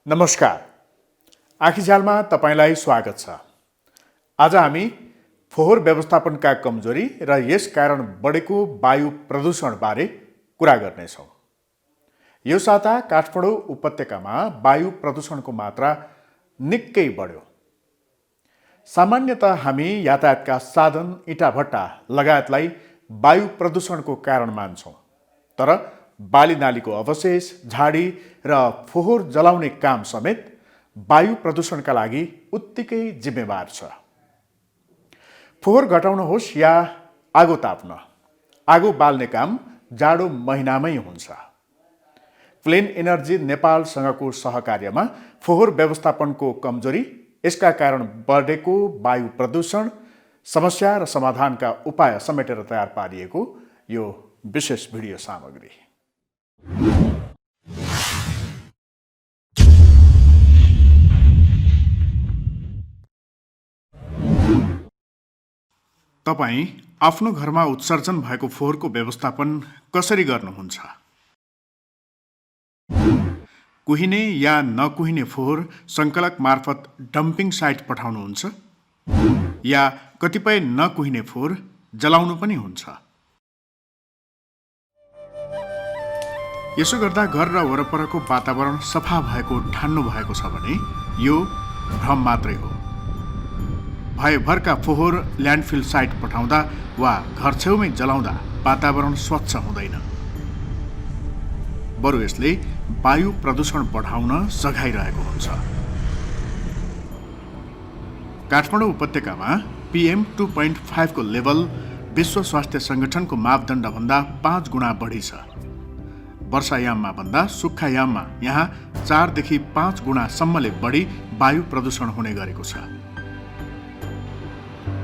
नमस्कार। आँखीझ्यालमा तपाईँलाई स्वागत छ। आज हामी फोहोर व्यवस्थापनका कमजोरी र यस कारण बढेको वायु प्रदूषणबारे कुरा गर्नेछौँ। यो साता काठमाडौँ उपत्यकामा वायु प्रदूषणको मात्रा निकै बढ्यो। सामान्यतः हामी यातायातका साधन, इँटाभट्टा लगायतलाई वायु प्रदूषणको कारण मान्छौँ, तर बालीनालीको अवशेष, झाडी र फोहोर जलाउने काम समेत वायु प्रदूषणका लागि उत्तिकै जिम्मेवार छ। फोहोर घटाउनुहोस् या आगो ताप्न, आगो बाल्ने काम जाडो महिनामै हुन्छ। क्लिन एनर्जी नेपालसँगको सहकार्यमा फोहोर व्यवस्थापनको कमजोरी, यसका कारण बढेको वायु प्रदूषण, समस्या र समाधानका उपाय समेटेर तयार पारिएको यो विशेष भिडियो सामग्री। तपाईँ आफ्नो घरमा उत्सर्जन भएको फोहोरको व्यवस्थापन कसरी गर्नुहुन्छ? कुहिने या नकुहिने फोहोर संकलक मार्फत डम्पिङ साइट पठाउनुहुन्छ या कतिपय नकुहिने फोहोर जलाउनु पनि हुन्छ। यसो गर्दा घर र वरपरको वातावरण सफा भएको ठान्नु भएको छ भने यो भ्रम मात्रै हो। भयभरका फोहोर ल्यान्डफिल साइट पठाउँदा वा घर छेउमै जलाउँदा वातावरण स्वच्छ हुँदैन, बरु यसले वायु प्रदूषण बढाउन सघाइरहेको हुन्छ। काठमाडौँ उपत्यकामा PM 2.5 को लेभल विश्व स्वास्थ्य संगठनको मापदण्डभन्दा 5 गुणा बढी छ। वर्षायाममा भन्दा सुक्खायाममा यहाँ 4 देखि 5 गुणासम्मले बढी वायु प्रदूषण हुने गरेको छ।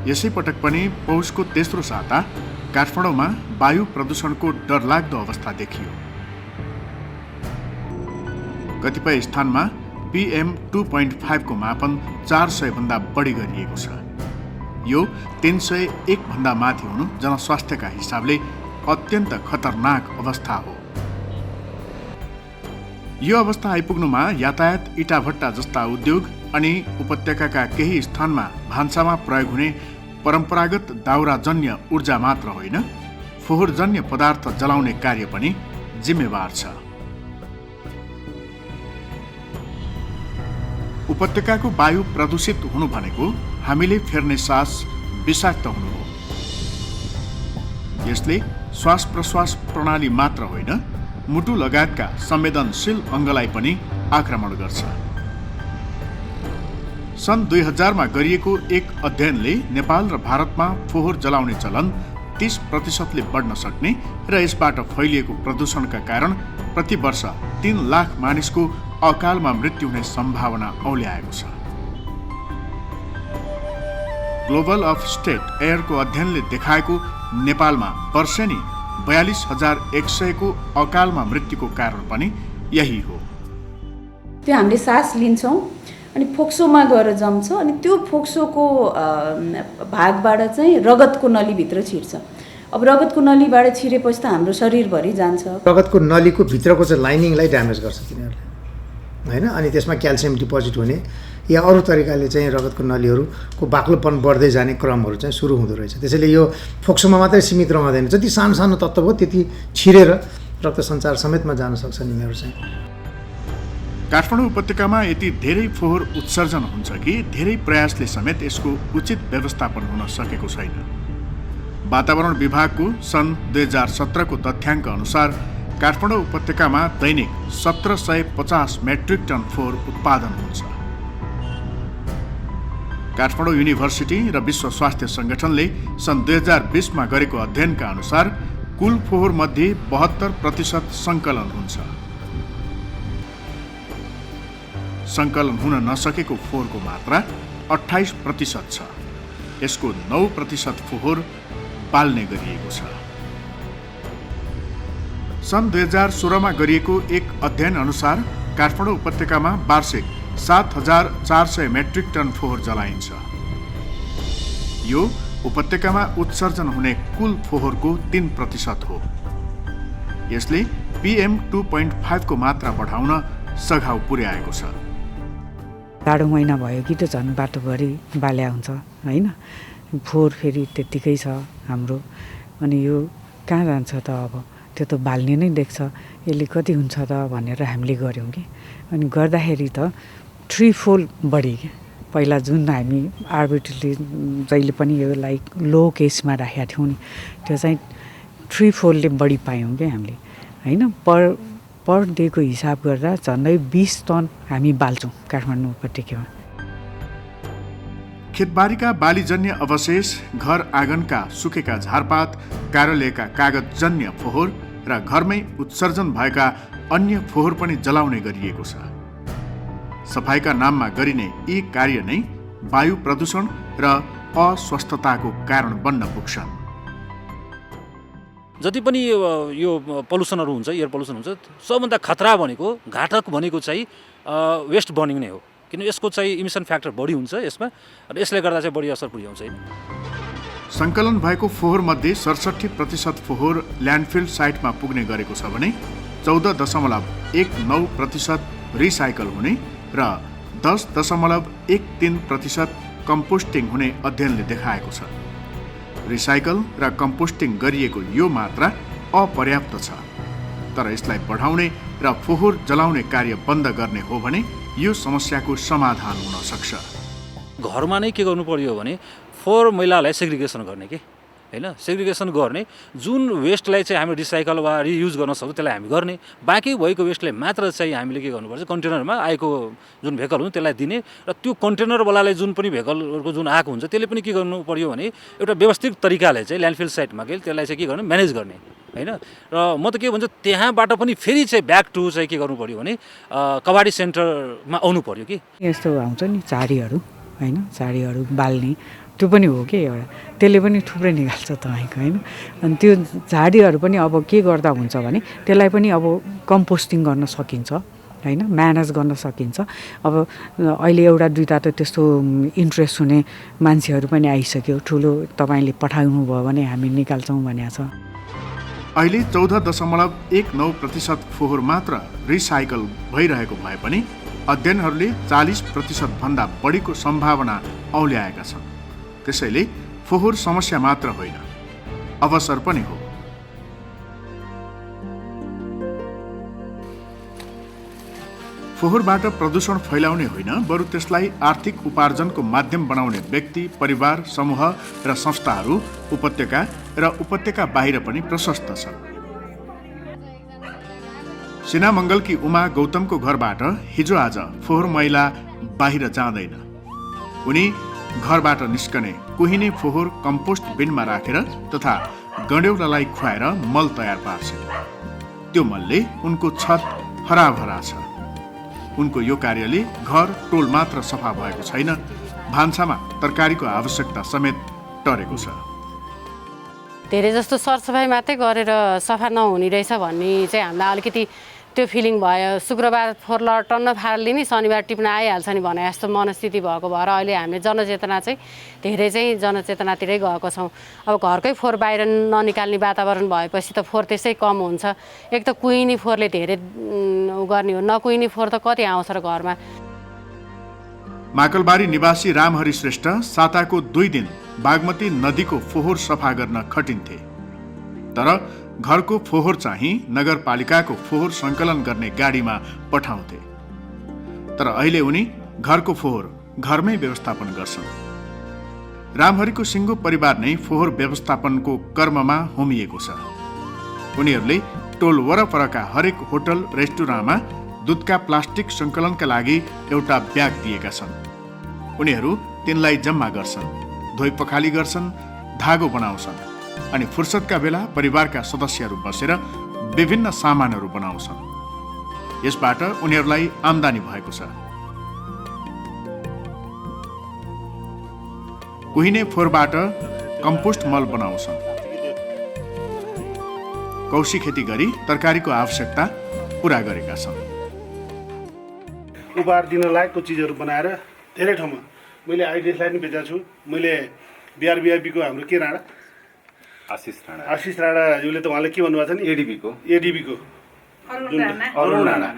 यसै पटक पनि पौषको तेस्रो साता काठमाडौँमा वायु प्रदूषणको डरलाग्दो अवस्था देखियो। कतिपय स्थानमा PM 2.5 को मापन 400 भन्दा बढी गरिएको छ। यो 301 भन्दा माथि हुनु जनस्वास्थ्यका हिसाबले अत्यन्त खतरनाक अवस्था हो। यो अवस्था आइपुग्नुमा यातायात, इँटाभट्टा जस्ता उद्योग अनि उपत्यकाका केही स्थानमा भान्सामा प्रयोग हुने परम्परागत दाउराजन्य ऊर्जा मात्र होइन, फोहोरजन्य पदार्थ जलाउने कार्य पनि जिम्मेवार छ। उपत्यकाको वायु प्रदूषित हुनु भनेको हामीले फेर्ने सास विषाक्त हुनु हो। यसले श्वास प्रश्वास प्रणाली मात्र होइन, मुटु लगायतका संवेदनशील अङ्गलाई पनि आक्रमण गर्छ। सन् 2000 गरिएको एक अध्ययनले नेपाल र भारतमा फोहोर जलाउने चलन 30% बढ्न सक्ने र यसबाट फैलिएको प्रदूषणका कारण प्रति वर्ष 3 लाख मानिसको अकालमा मृत्यु हुने सम्भावना औल्याएको छ। ग्लोबल अफ स्टेट एयरको अध्ययनले देखाएको नेपालमा वर्षेनी 42,100 को अकालमा मृत्युको कारण पनि यही हो। त्यो हामीले सास लिन्छौँ अनि फोक्सोमा गएर जम्छ अनि त्यो फोक्सोको भागबाट चाहिँ रगतको नलीभित्र छिर्छ। अब रगतको नलीबाट छिरेपछि त हाम्रो शरीरभरि जान्छ। रगतको नलीको भित्रको चाहिँ लाइनिङलाई ड्यामेज गर्छ तिनीहरूले, होइन? अनि त्यसमा क्याल्सियम डिपोजिट हुने या अरू तरिकाले चाहिँ रगतको नलीहरूको बाक्लोपन बढ्दै जाने क्रमहरू चाहिँ सुरु हुँदो रहेछ। त्यसैले यो फोक्सोमा मात्रै सीमित रहँदैन, जति सानो सानो तत्त्व हो त्यति छिरेर रक्त सञ्चार समेतमा जान सक्छन् यिनीहरू चाहिँ। काठमाडौँ उपत्यकामा यति धेरै फोहोर उत्सर्जन हुन्छ कि धेरै प्रयासले समेत यसको उचित व्यवस्थापन हुन सकेको छैन। वातावरण विभागको सन् 2017 को तथ्याङ्क अनुसार काठमाडौँ उपत्यकामा दैनिक 1750 मेट्रिक टन फोहोर उत्पादन हुन्छ। काठमाडौँ युनिभर्सिटी र विश्व स्वास्थ्य संगठनले सन् 2020 मा गरेको अध्ययनका अनुसार कुल फोहोर मध्ये 72% सङ्कलन हुन्छ। सङ्कलन हुन नसकेको फोहोरको मात्रा 28% छ। यसको 9% फोहोर बाल्ने गरिएको छ। सन् 2016 मा गरिएको एक अध्ययन अनुसार काठमाडौँ उपत्यकामा वार्षिक 7,400 मेट्रिक टन फोहोर जलाइन्छ। यो उपत्यकामा उत्सर्जन हुने कुल फोहोरको 3% हो। यसले PM 2.5 को मात्रा बढाउन सघाउ पुर्याएको छ। जाडो महिना भयो कि त्यो झन् बाटोभरि बाल्या हुन्छ होइन, फोहोर फेरि त्यत्तिकै छ हाम्रो। अनि यो कहाँ जान्छ त, अब त्यो त बाल्ने नै देख्छ, यसले कति हुन्छ त भनेर हामीले गऱ्यौँ कि। अनि गर्दाखेरि त 3-4 बढी क्या। पहिला जुन हामी आर्बिट्रेटली जहिले पनि यो लाइक लो केसमा राखेका थियौँ नि, त्यो चाहिँ 3-4ले बढी पायौँ क्या हामीले होइन। पर डेको हिसाब गर्दा झन्डै 20 टन हामी बाल्छौँ काठमाडौँ उपत्यकामा। खेतबारीका बालीजन्य अवशेष, घर आँगनका सुकेका झारपात, कार्यालयका कागजजन्य फोहोर र घरमै उत्सर्जन भएका अन्य फोहोर पनि जलाउने गरिएको छ। सफाइका नाममा गरिने यी कार्य नै वायु प्रदूषण र अस्वस्थताको कारण बन्न पुग्छन्। जति पनि यो पल्युसनहरू हुन्छ, एयर पल्युसन हुन्छ, सबभन्दा खतरा भनेको, घातक भनेको चाहिँ वेस्ट बर्निङ नै हो। किन यसको चाहिँ इमिसन फ्याक्टर बढी हुन्छ यसमा, र यसले गर्दा चाहिँ बढी असर पुर्याउँछ। सङ्कलन भएको फोहोर मध्ये 67% फोहोर ल्यान्डफिल साइटमा पुग्ने गरेको छ भने 14.19% रिसाइकल हुने र 10.13% कम्पोस्टिङ हुने अध्ययनले देखाएको छ। रिसाइकल र कम्पोस्टिङ गरिएको यो मात्रा अपर्याप्त छ, तर यसलाई बढाउने र फोहोर जलाउने कार्य बन्द गर्ने हो भने यो समस्याको समाधान हुन सक्छ। घरमा नै के गर्नु पर्यो भने फोहोर मैलालाई सेग्रिगेसन गर्ने के होइन, सेग्रिगेसन गर्ने, जुन वेस्टलाई चाहिँ हामी रिसाइकल वा रियुज गर्न सक्छौँ त्यसलाई हामी गर्ने, बाँकी भएको वेस्टलाई मात्र चाहिँ हामीले के गर्नुपर्छ, कन्टेनरमा आएको जुन भेकल हुन्छ त्यसलाई दिने। र त्यो कन्टेनरवालालाई जुन पनि भेकलहरूको जुन आएको हुन्छ त्यसले पनि के गर्नु पर्यो भने एउटा व्यवस्थित तरिकाले चाहिँ ल्यान्डफिल साइटमा के त्यसलाई चाहिँ के गर्ने, म्यानेज गर्ने होइन। र म त के भन्छु, त्यहाँबाट पनि फेरि चाहिँ ब्याक टु चाहिँ के गर्नु पर्यो भने कबाडी सेन्टरमा आउनु पर्यो कि। यस्तो आउँछ नि झाडीहरू होइन, झाडीहरू बाल्ने, त्यो पनि हो कि एउटा, त्यसले पनि थुप्रै निकाल्छ तपाईँको होइन। अनि त्यो झाडीहरू पनि अब के गर्दा हुन्छ भने त्यसलाई पनि अब कम्पोस्टिङ गर्न सकिन्छ होइन, म्यानेज गर्न सकिन्छ। अब अहिले एउटा दुईवटा त त्यस्तो इन्ट्रेस्ट हुने मान्छेहरू पनि आइसक्यो, ठुलो तपाईँले पठाउनु भयो भने हामी निकाल्छौँ भनेको छ। अहिले 14.19% फोहोर मात्र रिसाइकल भइरहेको भए पनि अध्ययनहरूले 40% भन्दा बढीको सम्भावना औल्याएका छन्। त्यसैले फोहोर समस्या मात्र होइन, अवसर पनि हो। फोहोरबाट प्रदूषण फैलाउने होइन, बरु त्यसलाई आर्थिक उपार्जनको माध्यम बनाउने व्यक्ति, परिवार, समूह र संस्थाहरू उपत्यका र उपत्यका बाहिर पनि प्रशस्त छन्। सिनामङ्गलकी उमा गौतमको घरबाट हिजो आज फोहोर मैला बाहिर जाँदैन। उनी घरबाट निस्कने कुहिने फोहोर कम्पोस्ट बिनमा राखेर तथा गण्यौलालाई खुवाएर मल तयार पार्छन्। त्यो मलले उनको छत हराभरा छ। उनको यो कार्यले घर टोल मात्र सफा भएको छैन, भान्सामा तरकारीको आवश्यकता समेत टरेको छ। धेरै जस्तो सरसफाइ मात्रै गरेर सफा नहुने रहेछ भन्ने चाहिँ हामीलाई अलिकति त्यो फिलिङ भयो। शुक्रबार फोहोर लटन्न फाल्ने नि शनिबार टिप्न आइहाल्छ नि भने जस्तो मनस्थिति भएको भएर अहिले हामीले जनचेतना चाहिँ धेरै चाहिँ जनचेतनातिरै गएको छौँ। अब घरकै फोहोर बाहिर ननिकाल्ने वातावरण भएपछि त फोहोर त्यसै कम हुन्छ। एक त कुहिने फोहोरले धेरै गर्ने हो, नकुहिने फोहोर त कति आउँछ र घरमा। माकलबारी निवासी रामहरि श्रेष्ठ साताको 2 दिन बागमती नदीको फोहोर सफा गर्न खटिन्थे, तर घरको फोहोर चाहिँ नगरपालिकाको फोहोर सङ्कलन गर्ने गाडीमा पठाउँथे। तर अहिले उनी घरको फोहोर घरमै व्यवस्थापन गर्छन्। रामहरिको सिङ्गो परिवार नै फोहोर व्यवस्थापनको कर्ममा होमिएको छ। उनीहरूले टोल वरपरका हरेक होटल रेस्टुराँमा दुधका प्लास्टिक सङ्कलनका लागि एउटा ब्याग दिएका छन्। उनीहरू तिनलाई जम्मा गर्छन्, धोइ पखाली गर्छन्, धागो बनाउँछन् अनि फुर्सदका बेला परिवारका सदस्यहरू बसेर विभिन्न सामानहरू बनाउँछन्। यसबाट उनीहरूलाई आम्दानी भएको छ। कुहिने फोहोरबाट कम्पोस्ट मल बनाउँछन्। कौशी खेती गरी तरकारीको आवश्यकता पुरा गरेका छन्। उपहार दिन लायकको चिजहरू बनाएर धेरै ठाउँमा मैले आइडिएसलाई पनि बेचेको छु। मैले बिआरबिआईबीको हाम्रो के राणा आशिष राणाज्यूले त उहाँले के भन्नुभएको छ नि, एडिबीको अरुण राणा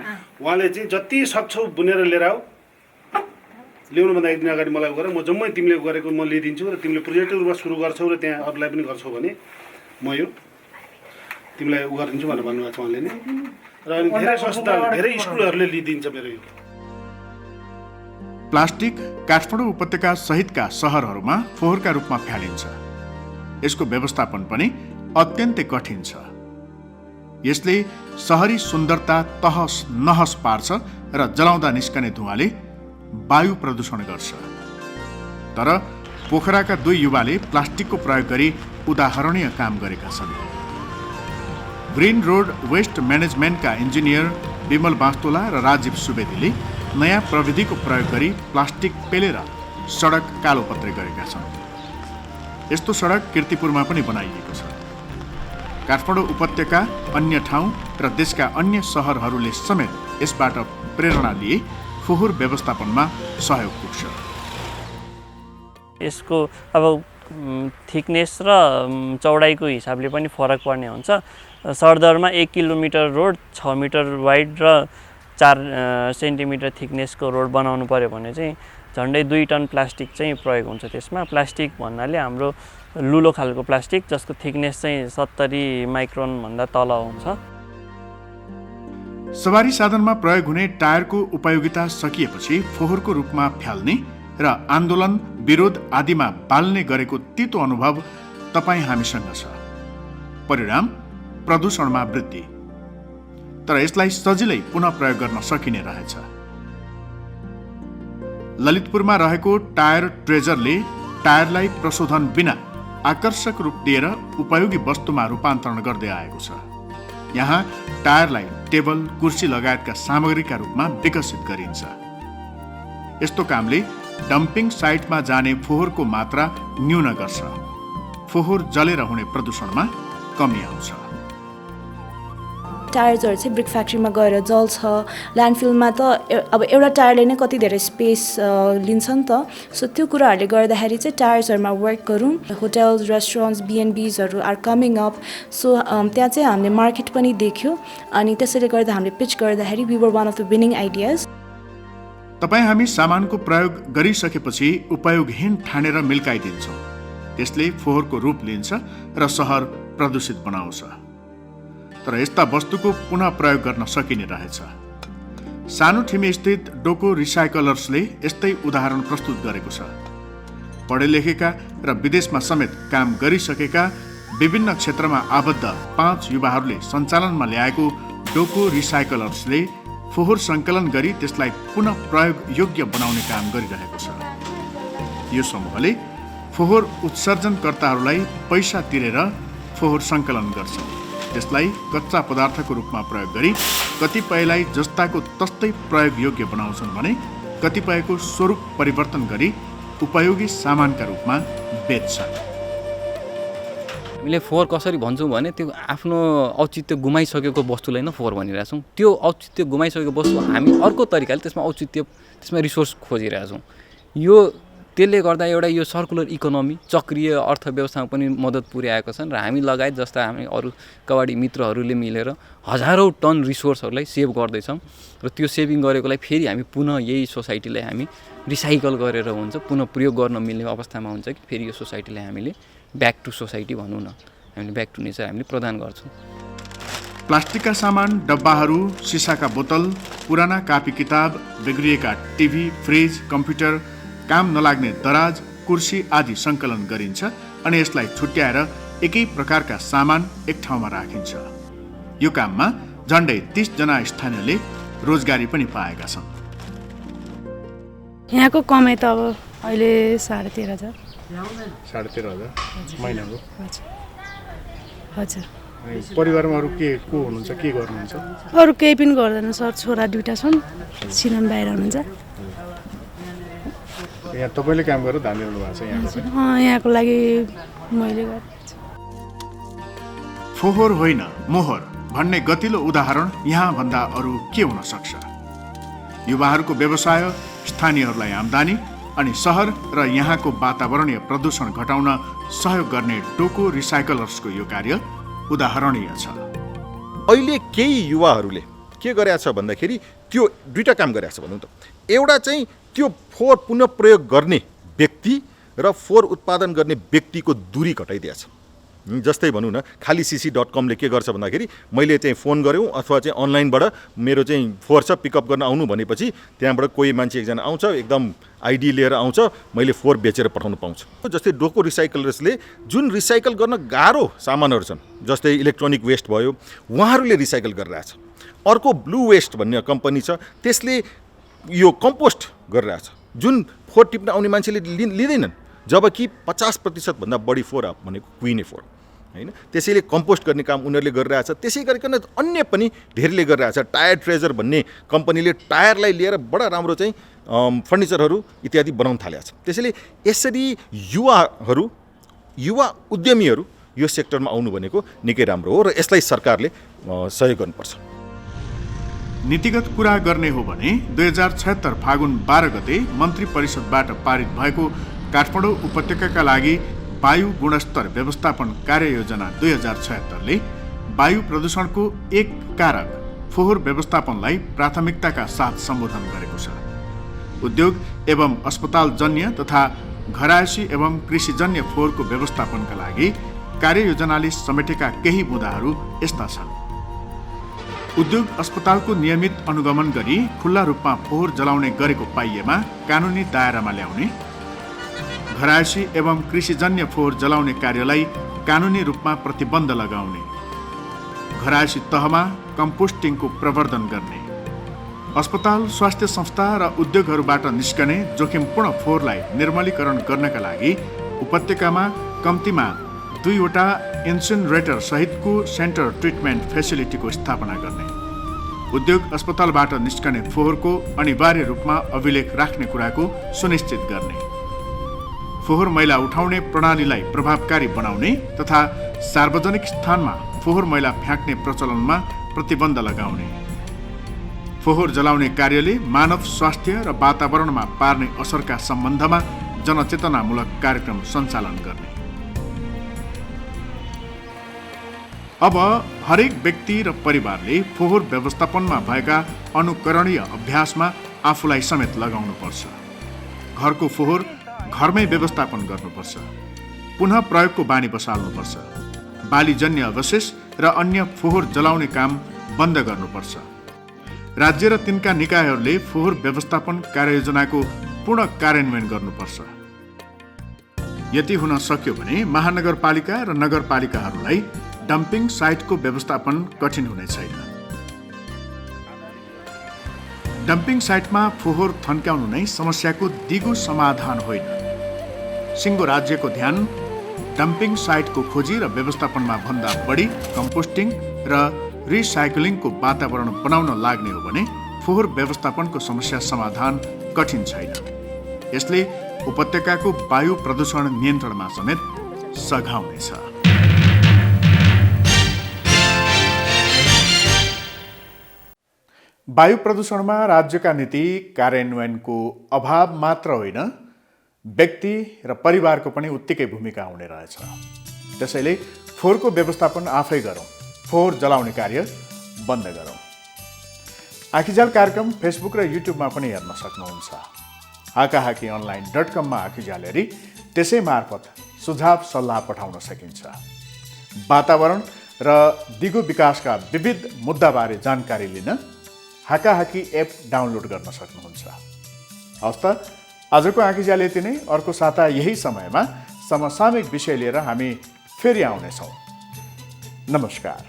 उहाँले चाहिँ जति सक्छौ बुनेर लिएर आऊ, ल्याउनुभन्दा एक दिन अगाडि मलाई गर, म जम्मै तिमीले गरेको म लिइदिन्छु र तिमीले प्रोजेक्टको रूपमा सुरु गर्छौ र त्यहाँ अरूलाई पनि गर्छौ भने म यो तिमीलाई उ गरिदिन्छु भनेर भन्नुभएको छ उहाँले नि। र अनि धेरै संस्था धेरै स्कुलहरूले लिइदिन्छ मेरो यो। प्लास्टिक काठमाडौँ उपत्यका सहितका सहरहरूमा फोहोरका रूपमा फ्यालिन्छ। यसको व्यवस्थापन पनि अत्यन्तै कठिन छ। यसले सहरी सुन्दरता तहस नहस पार्छ र जलाउँदा निस्कने धुवाँले वायु प्रदूषण गर्छ। तर पोखराका 2 युवाले प्लास्टिकको प्रयोग गरी उदाहरणीय काम गरेका छन्। ग्रिन रोड वेस्ट म्यानेजमेन्टका इन्जिनियर विमल बास्तोला र राजीव सुवेदीले नयाँ प्रविधिको प्रयोग गरी प्लास्टिक पेलेर सडक कालोपत्रे गरेका छन्। यस्तो सडक कीर्तिपुरमा पनि बनाइएको छ। काठमाडौँ उपत्यका, अन्य ठाउँ र देशका अन्य सहरहरूले समेत यसबाट प्रेरणा लिए फोहोर व्यवस्थापनमा सहयोग पुग्छ। यसको अब थिकनेस र चौडाइको हिसाबले पनि फरक पर्ने हुन्छ। सरदरमा 1 किलोमिटर रोड 6 मिटर वाइड र 4 सेन्टिमिटर थिकनेसको रोड बनाउनु पर्यो भने चाहिँ झन्डै 2 टन प्लास्टिक चाहिँ प्रयोग हुन्छ त्यसमा। प्लास्टिक भन्नाले हाम्रो लुलो खालको प्लास्टिक जसको थिकनेस चाहिँ 70 माइक्रोन भन्दा तल हुन्छ। सवारी साधनमा प्रयोग हुने टायरको उपयोगिता सकिएपछि फोहोरको रूपमा फ्याल्ने र आन्दोलन, विरोध आदिमा बाल्ने गरेको तीतो अनुभव तपाईँ हामीसँग छ। परिणाम प्रदूषणमा वृद्धि। तर यसलाई सजिलै पुनः प्रयोग गर्न सकिने रहेछ। ललितपुरमा रहेको टायर ट्रेजरले टायरलाई प्रशोधन बिना आकर्षक रूप दिएर उपयोगी वस्तुमा रूपान्तरण गर्दै आएको छ। यहाँ टायरलाई टेबल, कुर्सी लगायतका सामग्रीका रूपमा विकसित गरिन्छ। यस्तो कामले डम्पिङ साइटमा जाने फोहोरको मात्रा न्यून गर्छ। फोहोर जलेर हुने प्रदूषणमा कमी आउँछ। टायर्सहरू चाहिँ ब्रिक फ्याक्ट्रीमा गएर जल्छ। ल्यान्डफिलमा त अब एउटा टायरले नै कति धेरै स्पेस लिन्छ नि त। सो त्यो कुराहरूले गर्दाखेरि चाहिँ टायर्सहरूमा वर्क गरौँ। होटल्स, रेस्टुरेन्ट्स, B&Bsहरू आर कमिङ अप। सो त्यहाँ चाहिँ हामीले मार्केट पनि देख्यो अनि त्यसैले गर्दा हामीले पिच गर्दाखेरि we were one of the winning ideas. तपाईँ हामी सामानको प्रयोग गरिसकेपछि उपयोगहीन ठानेर मिल्काइदिन्छौँ। त्यसले फोहोरको रूप लिन्छ र सहर प्रदूषित बनाउँछ। तर यस्ता वस्तुको पुनः प्रयोग गर्न सकिने रहेछ। सानो ठिमी स्थित डोको रिसाइकलर्सले यस्तै उदाहरण प्रस्तुत गरेको छ। पढे लेखेका र विदेशमा समेत काम गरिसकेका विभिन्न क्षेत्रमा आबद्ध 5 युवाहरूले सञ्चालनमा ल्याएको डोको रिसाइकलर्सले फोहोर सङ्कलन गरी त्यसलाई पुनः प्रयोग योग्य बनाउने काम गरिरहेको छ। यो समूहले फोहोर उत्सर्जनकर्ताहरूलाई पैसा तिरेर फोहोर सङ्कलन गर्छ। त्यसलाई कच्चा पदार्थको रूपमा प्रयोग गरी कतिपयलाई जस्ताको तस्तै प्रयोग योग्य बनाउँछन् भने कतिपयको स्वरूप परिवर्तन गरी उपयोगी सामानका रूपमा बेच्छन्। हामीले फोहोर कसरी भन्छौँ भने त्यो आफ्नो औचित्य गुमाइसकेको वस्तुलाई नै फोहोर भनिरहेछौँ। त्यो औचित्य गुमाइसकेको वस्तु हामी अर्को तरिकाले त्यसमा औचित्य, त्यसमा रिसोर्स खोजिरहेछौँ। यो त्यसले गर्दा एउटा यो सर्कुलर इकोनोमी, चक्रीय अर्थव्यवस्थामा पनि मद्दत पुर्याएको छन् र हामी लगायत जस्ता हामी अरू कबाडी मित्रहरूले मिलेर हजारौँ टन रिसोर्सहरूलाई सेभ गर्दैछौँ र त्यो सेभिङ गरेकोलाई फेरि हामी पुनः यही सोसाइटीलाई हामी रिसाइकल गरेर हुन्छ पुनः प्रयोग गर्न मिल्ने अवस्थामा हुन्छ कि फेरि यो सोसाइटीलाई हामीले ब्याक टु सोसाइटी भनौँ न, हामीले ब्याक टु नेचर हामीले प्रदान गर्छौँ। प्लास्टिकका सामान, डब्बाहरू, सिसाका बोतल, पुराना कापी किताब, बिग्रिएका टिभी, फ्रिज, कम्प्युटर, काम नलाग्ने दराज, कुर्सी आदि सङ्कलन गरिन्छ अनि यसलाई छुट्याएर एकै प्रकारका सामान एक ठाउँमा राखिन्छ। यो काममा झन्डै 30 जना स्थानीयले रोजगारी पनि पाएका छन्। यहाँको कमाइ त अब अहिले 13,500। 13,500 महिनाको। हजुर। परिवारमा अरू को हुनुहुन्छ, के गर्नुहुन्छ? अरू केही पनि गर्दैन सर, छोरा 2टा छन्, सिनेमा बाहिर हुनुहुन्छ। यहाँ तपाईँले काम गरेर धान ल्याउनु भएको छ यहाँ? यहाँको लागि मैले गरेको छु। फोहोर होइन मोहर भन्ने गतिलो उदाहरण यहाँ भन्दा अरू के हुन सक्छ? युवाहरूको व्यवसाय, स्थानीयहरूलाई आम्दानी अनि सहर र यहाँको वातावरणीय प्रदूषण घटाउन सहयोग गर्ने डोको रिसाइकलर्सको यो कार्य उदाहरणीय छ। अहिले केही युवाहरूले के गरेका छ भन्दाखेरि त्यो दुईटा काम गरेका छ भनौँ त। एउटा चाहिँ त्यो फोहोर पुनः प्रयोग गर्ने व्यक्ति र फोहोर उत्पादन गर्ने व्यक्तिको दूरी घटाइदिएको छ। जस्तै भनौँ न, खाली cc.com ले के गर्छ भन्दाखेरि मैले चाहिँ फोन गऱ्यौँ अथवा चाहिँ अनलाइनबाट मेरो चाहिँ फोहोर छ पिकअप गर्न आउनु भनेपछि त्यहाँबाट कोही मान्छे एकजना आउँछ, एकदम आइडी लिएर आउँछ, मैले फोहोर बेचेर पठाउनु पाउँछु। जस्तै डोको रिसाइकलर्सले जुन रिसाइकल गर्न गाह्रो सामानहरू छन्, जस्तै इलेक्ट्रोनिक वेस्ट भयो, उहाँहरूले रिसाइकल गरिरहेछ। अर्को ब्लू वेस्ट भन्ने कम्पनी छ, त्यसले यो कम्पोस्ट गरिरहेछ, जुन फोहोर टिप्न आउने मान्छेले लिँदैनन्, जबकि 50% भन्दा बढी फोहोर भनेको कुहिने फोहोर हैन। त्यसैले कम्पोस्ट गर्ने काम उनीहरूले गरिरहेछ। त्यसै गरिकन अन्य पनि धेरैले गरिरहेछ। टायर ट्रेजर भन्ने कम्पनीले टायरलाई लिएर बडा राम्रो चाहिँ फर्निचरहरू इत्यादि बनाउन थालेको छ। त्यसैले यसरी युवा उद्यमीहरू यो सेक्टरमा आउनु भनेको निकै राम्रो हो र यसलाई सरकारले सहयोग गर्नुपर्छ। नीतिगत कुरा गर्ने हो भने 2076 फागुन 12 गते मन्त्री परिषदबाट पारित भएको काठमाडौँ उपत्यकाका लागि वायु गुणस्तर व्यवस्थापन कार्ययोजना 2076 ले वायु प्रदूषणको एक कारक फोहोर व्यवस्थापनलाई प्राथमिकताका साथ सम्बोधन गरेको छ। उद्योग एवं अस्पताल जन्य तथा घरायसी एवं कृषिजन्य फोहोरको व्यवस्थापनका लागि कार्ययोजनाले समेटेका केही मुद्दाहरू यस्ता छन्। उद्योग अस्पतालको नियमित अनुगमन गरी खुल्ला रूपमा फोहोर जलाउने गरेको पाइएमा कानुनी दायरामा ल्याउने, घरायसी एवं कृषिजन्य फोहोर जलाउने कार्यलाई कानुनी रूपमा प्रतिबन्ध लगाउने, घरायसी तहमा कम्पोस्टिङको प्रवर्धन गर्ने, अस्पताल, स्वास्थ्य संस्था र उद्योगहरूबाट निस्कने जोखिमपूर्ण फोहोरलाई निर्मलीकरण गर्नका लागि उपत्यकामा कम्तीमा 2वटा इन्सिनरेटर सहितको सेन्टर ट्रिटमेन्ट फेसिलिटीको स्थापना गर्ने, उद्योग अस्पतालबाट निस्कने फोहोरको अनिवार्य रूपमा अभिलेख राख्ने कुराको सुनिश्चित गर्ने, फोहोर मैला उठाउने प्रणालीलाई प्रभावकारी बनाउने तथा सार्वजनिक स्थानमा फोहोर मैला फ्याँक्ने प्रचलनमा प्रतिबन्ध लगाउने, फोहोर जलाउने कार्यले मानव स्वास्थ्य र वातावरणमा पार्ने असरका सम्बन्धमा जनचेतनामूलक कार्यक्रम सञ्चालन गर्ने। अब हरेक व्यक्ति र परिवारले फोहोर व्यवस्थापनमा भएका अनुकरणीय अभ्यासमा आफूलाई समेत लगाउनुपर्छ। घरको फोहोर घरमै व्यवस्थापन गर्नुपर्छ। पुनः प्रयोगको बानी बसाल्नुपर्छ। बालीजन्य अवशेष र अन्य फोहोर जलाउने काम बन्द गर्नुपर्छ। राज्य र तिनका निकायहरूले फोहोर व्यवस्थापन कार्ययोजनाको पूर्ण कार्यान्वयन गर्नुपर्छ। यति हुन सक्यो भने महानगरपालिका र नगरपालिकाहरूलाई डम्पिङ साइटको व्यवस्थापन कठिन हुने छैन। डम्पिङ साइटमा फोहोर थन्क्याउनु नै समस्याको दिगो समाधान होइन। सिङ्गो राज्यको ध्यान डम्पिङ साइटको खोजी र व्यवस्थापनमा भन्दा बढी कम्पोस्टिङ र रिसाइक्लिङको वातावरण बनाउन लाग्ने हो भने फोहोर व्यवस्थापनको समस्या समाधान कठिन छैन। यसले उपत्यकाको वायु प्रदूषण नियन्त्रणमा समेत सघाउनेछ। वायु प्रदूषणमा राज्यका नीति कार्यान्वयनको अभाव मात्र होइन, व्यक्ति र परिवारको पनि उत्तिकै भूमिका हुने रहेछ। त्यसैले फोहोरको व्यवस्थापन आफै गरौँ, फोहोर जलाउने कार्य बन्द गरौँ। आँखीजाल कार्यक्रम फेसबुक र युट्युबमा पनि हेर्न सक्नुहुन्छ। hakahakionline.com मा आँखीजाल हेरी त्यसै मार्फत सुझाव सल्लाह पठाउन सकिन्छ। वातावरण र दिगो विकासका विविध मुद्दाबारे जानकारी लिन हाकाहाकी एप डाउनलोड गर्न सक्नुहुन्छ। हवस् त, आजको आँखीजाल यति नै। अर्को साता यही समयमा समसामयिक विषय लिएर हामी फेरि आउनेछौँ। नमस्कार।